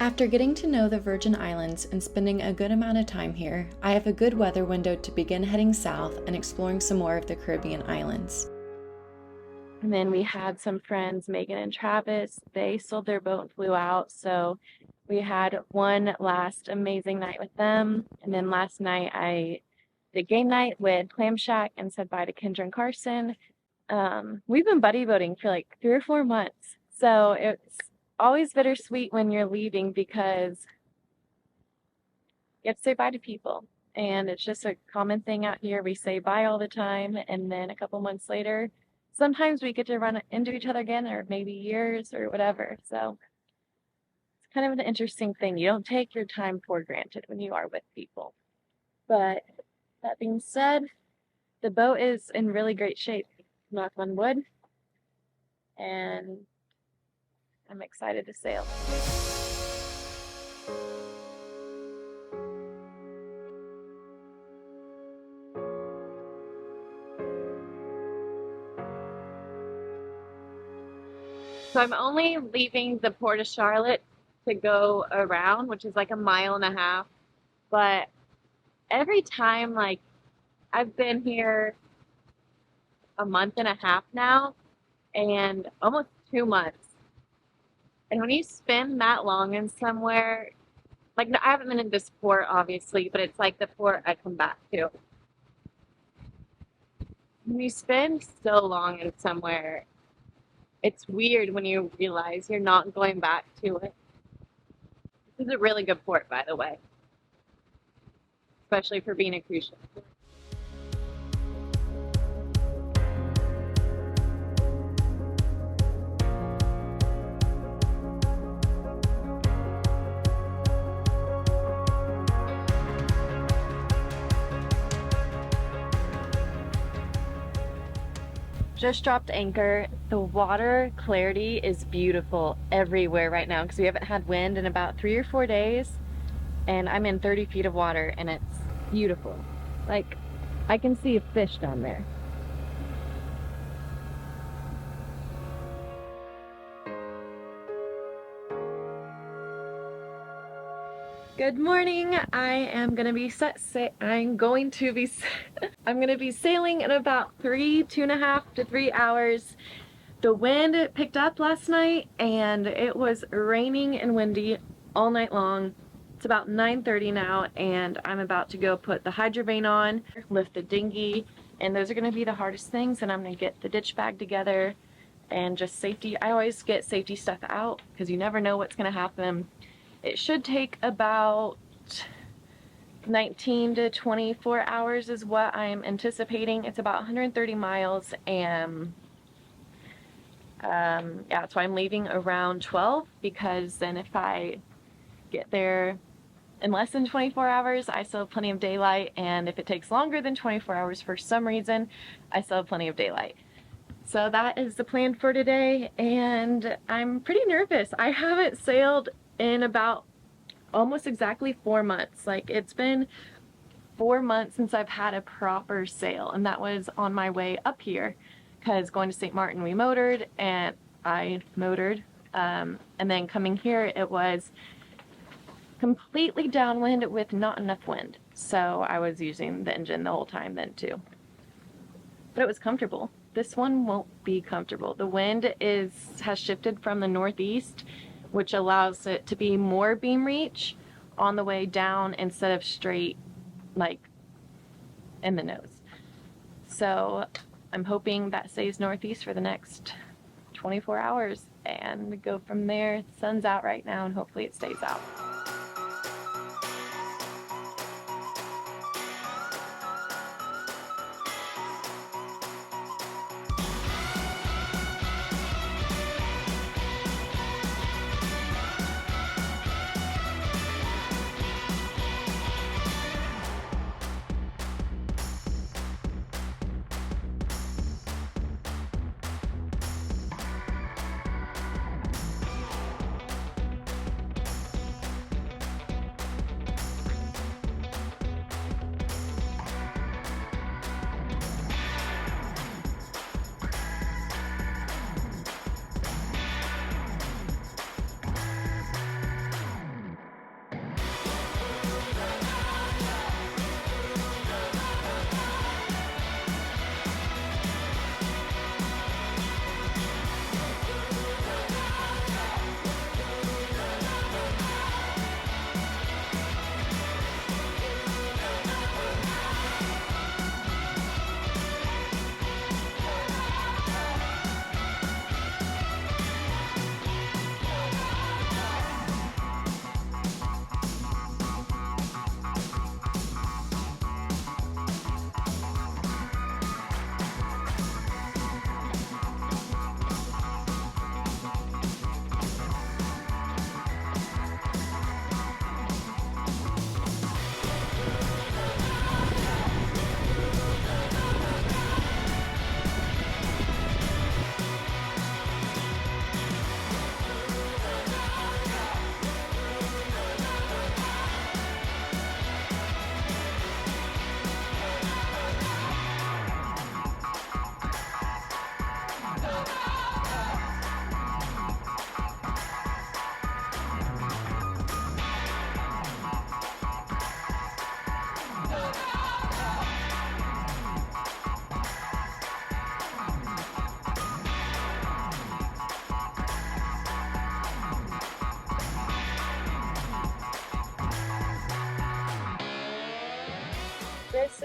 After getting to know the Virgin Islands and spending a good amount of time here, I have a good weather window to begin heading south and exploring some more of the Caribbean islands. And then we had some friends, Megan and Travis. They sold their boat and flew out, so we had one last amazing night with them. And then last night I did game night with Clam Shack and said bye to Kendra and Carson. We've been buddy boating for like 3 or 4 months, so it's always bittersweet when you're leaving because you have to say bye to people. And it's just a common thing out here. We say bye all the time, and then a couple months later, sometimes we get to run into each other again, or maybe years or whatever. So it's kind of an interesting thing. You don't take your time for granted when you are with people. But that being said, the boat is in really great shape, knock on wood, and I'm excited to sail. So I'm only leaving the Port of Charlotte to go around, which is like 1.5 miles, but every time, like, I've been here 1.5 months now, and almost 2 months. And when you spend that long in somewhere, like, no, I haven't been in this port, obviously, but it's like the port I come back to. When you spend so long in somewhere, it's weird when you realize you're not going back to it. This is a really good port, by the way, especially for being a cruise ship. Just dropped anchor. The water clarity is beautiful everywhere right now because we haven't had wind in about 3 or 4 days, and I'm in 30 feet of water and it's beautiful. Like, I can see a fish down there. Good morning. I'm gonna be sailing in about 2.5 to 3 hours. The wind picked up last night and it was raining and windy all night long. It's about 9:30 now, and I'm about to go put the hydrovane on, lift the dinghy, and those are gonna be the hardest things. And I'm gonna get the ditch bag together and just safety. I always get safety stuff out because you never know what's gonna happen. It should take about 19 to 24 hours is what I'm anticipating. It's about 130 miles, and yeah, so I'm leaving around 12 because then if I get there in less than 24 hours, I still have plenty of daylight, and if it takes longer than 24 hours for some reason, I still have plenty of daylight. So that is the plan for today, and I'm pretty nervous. I haven't sailed in about almost exactly 4 months. Like, it's been 4 months since I've had a proper sail, and that was on my way up here because going to St. Martin we motored, and I motored, and then coming here it was completely downwind with not enough wind, so I was using the engine the whole time then too, but it was comfortable. This one won't be comfortable. The wind has shifted from the northeast, which allows it to be more beam reach on the way down instead of straight, like, in the nose. So I'm hoping that stays northeast for the next 24 hours and go from there. The sun's out right now, and hopefully it stays out.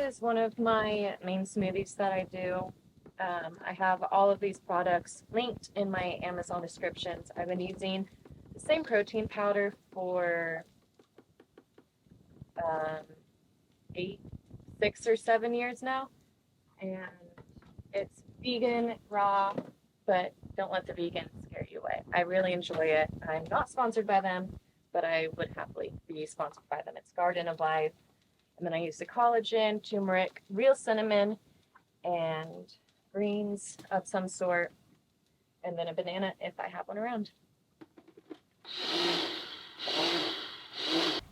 is one of my main smoothies that I do. I have all of these products linked in my Amazon descriptions. I've been using the same protein powder for 6 or 7 years now, and it's vegan, raw, but don't let the vegans scare you away. I really enjoy it. I'm not sponsored by them, but I would happily be sponsored by them. It's Garden of Life. And then I use the collagen, turmeric, real cinnamon, and greens of some sort, and then a banana if I have one around.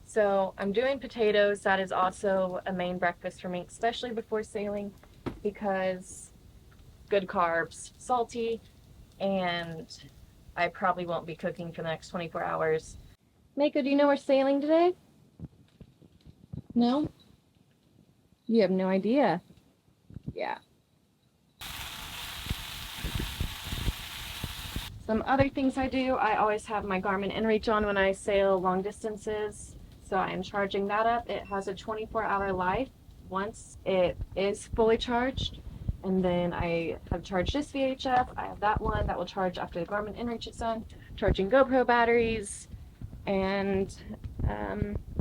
So I'm doing potatoes. That is also a main breakfast for me, especially before sailing, because good carbs, salty, and I probably won't be cooking for the next 24 hours. Mako, do you know we're sailing today? No? You have no idea. Yeah. Some other things I do, I always have my Garmin inReach on when I sail long distances. So I'm charging that up. It has a 24-hour life once it is fully charged. And then I have charged this VHF. I have that one that will charge after the Garmin inReach is on. Charging GoPro batteries. And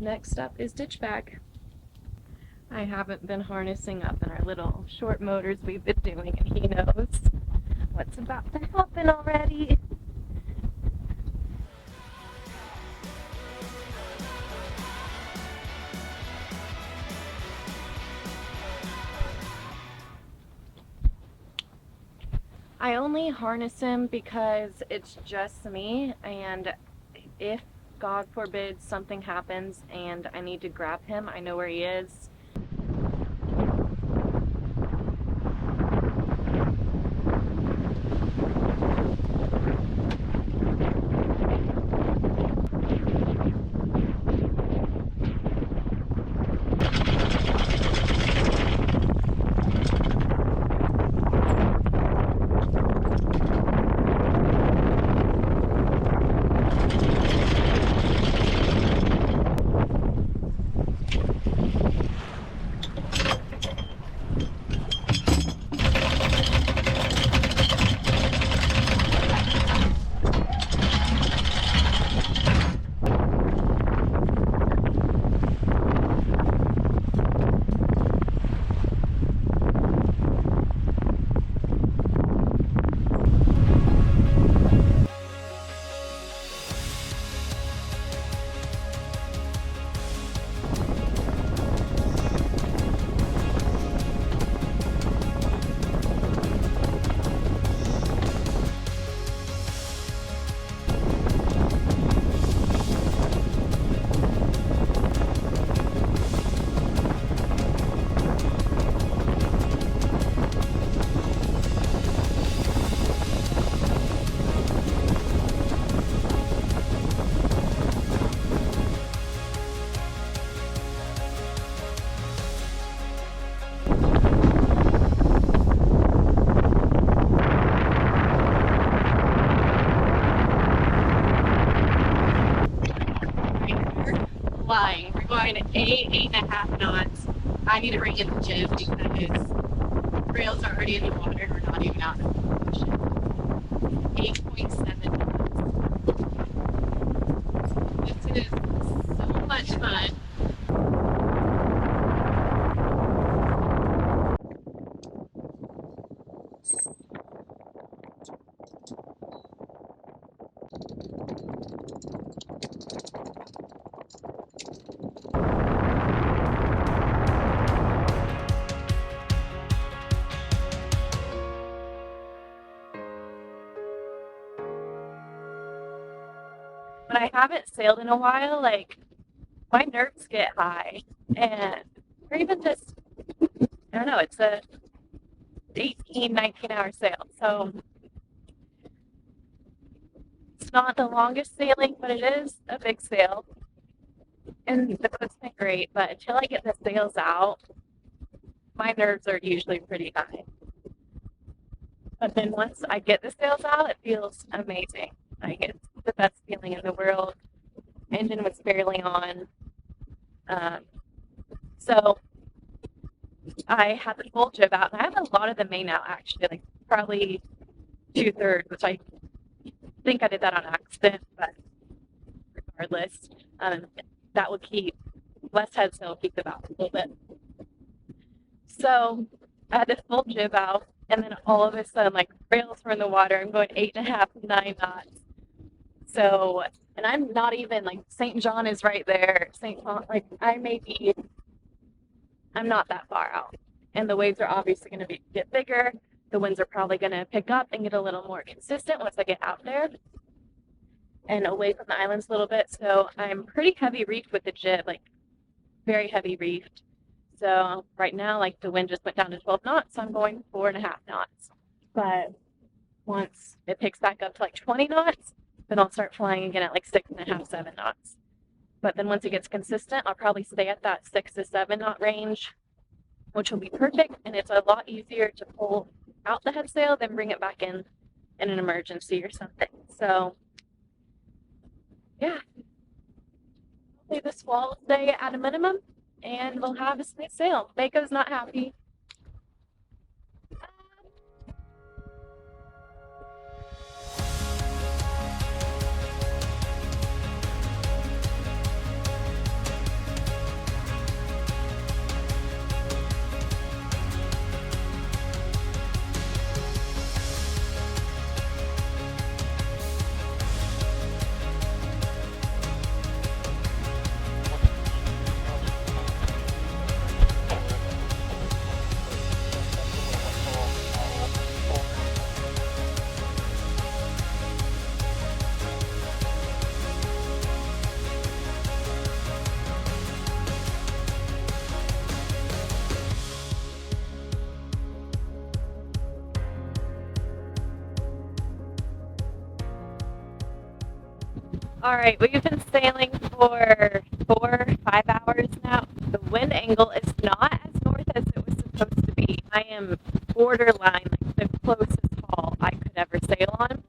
next up is ditch bag. I haven't been harnessing up in our little short motors we've been doing, and he knows what's about to happen already. I only harness him because it's just me, and if God forbid something happens and I need to grab him, I know where he is. Flying. We're going at 8.5 knots. I need to bring in the jib because rails are already in the water. We're not even out in the ocean. 8.7 knots. This is so much fun. When I haven't sailed in a while, like, my nerves get high, and or even just, I don't know, it's a 18, 19-hour sail, so it's not the longest sailing, but it is a big sail, and the boat's been great, but until I get the sails out, my nerves are usually pretty high. But then once I get the sails out, it feels amazing. Like, it's the best feeling in the world. Engine was barely on. So I had the full jib out, and I have a lot of the main out actually, like probably 2/3, which I think I did that on accident, but regardless, that will keep less headsail, will keep the bow a little bit. So I had this full jib out, and then all of a sudden, like rails were in the water. I'm going 8.5, 9 knots. So, and I'm not even like St. John is right there. St. John, like I'm not that far out, and the waves are obviously going to get bigger. The winds are probably going to pick up and get a little more consistent once I get out there and away from the islands a little bit. So I'm pretty heavy reefed with the jib, like very heavy reefed. So right now, like the wind just went down to 12 knots, so I'm going 4.5 knots. But once it picks back up to like 20 knots, then I'll start flying again at like 6.5, 7 knots. But then once it gets consistent, I'll probably stay at that 6 to 7 knot range, which will be perfect. And it's a lot easier to pull out the headsail than bring it back in an emergency or something. So yeah, hopefully this fall will stay at a minimum and we'll have a smooth sail. Mako's not happy. All right, we've been sailing for 4-5 hours now. The wind angle is not as north as it was supposed to be. I am borderline, like the closest haul I could ever sail on.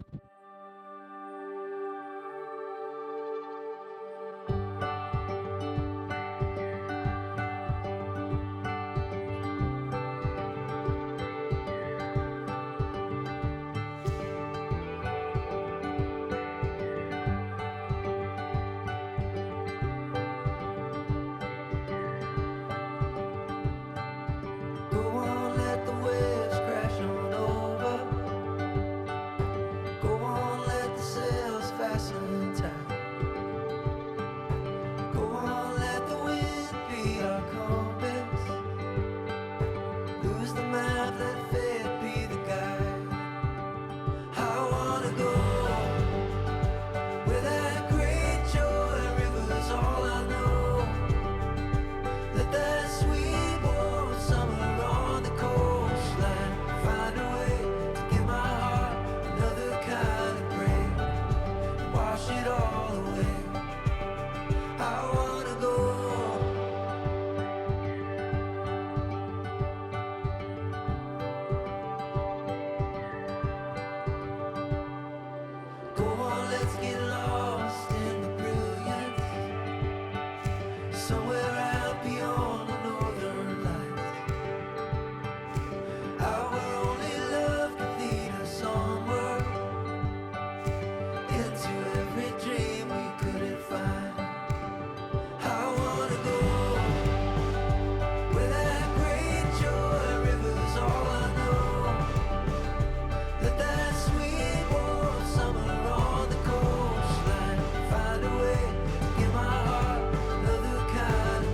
Find a way to give my heart another kind of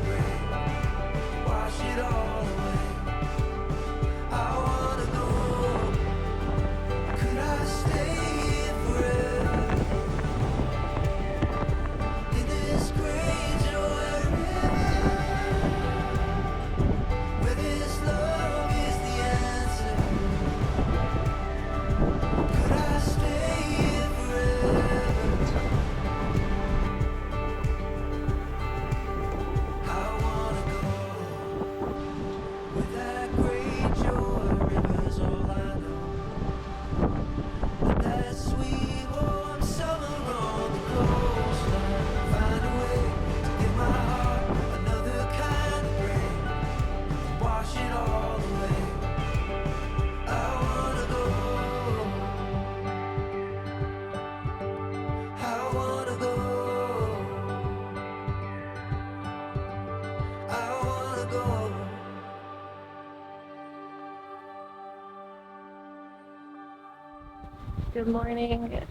Good morning.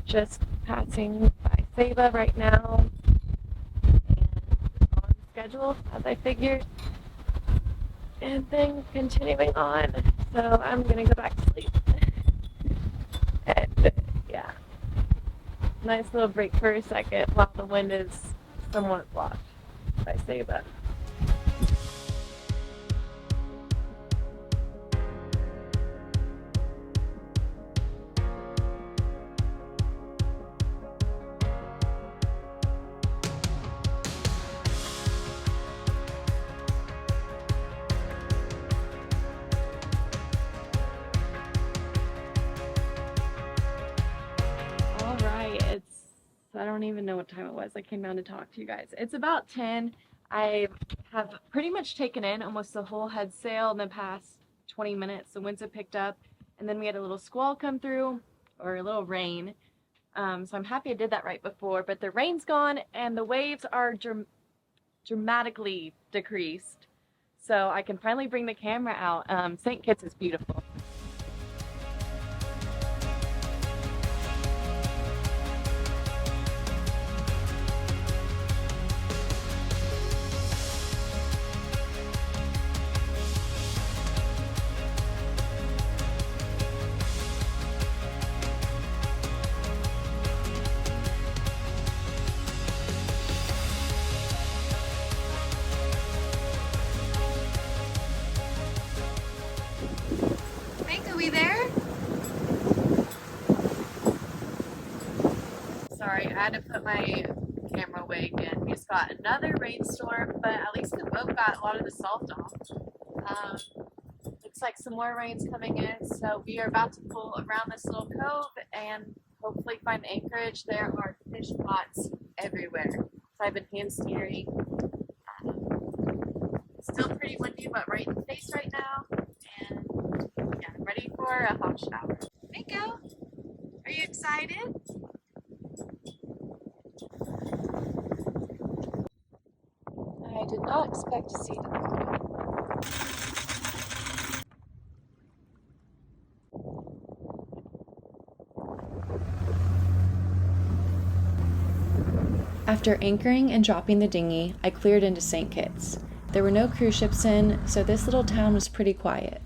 Just passing by Saba right now, and on schedule as I figured, and then continuing on. So I'm gonna go back to sleep. And yeah, nice little break for a second while the wind is somewhat blocked by Saba. All right, I don't even know what time it was. I came down to talk to you guys. It's about 10. I have pretty much taken in almost the whole head sail in the past 20 minutes. The winds have picked up, and then we had a little squall come through, or a little rain. So I'm happy I did that right before, but the rain's gone and the waves are dramatically decreased. So I can finally bring the camera out. St. Kitts is beautiful. Mako, we there? Sorry, I had to put my camera away again. We just got another rainstorm, but at least the boat got a lot of the salt off. Looks like some more rain's coming in, so we are about to pull around this little cove and hopefully find anchorage. There are fish pots everywhere, so I've been hand steering. Still pretty windy, but right in the face right now, and yeah, I'm ready for a hot shower. Mako, are you excited? I did not expect to see them. After anchoring and dropping the dinghy, I cleared into St. Kitts. There were no cruise ships in, so this little town was pretty quiet.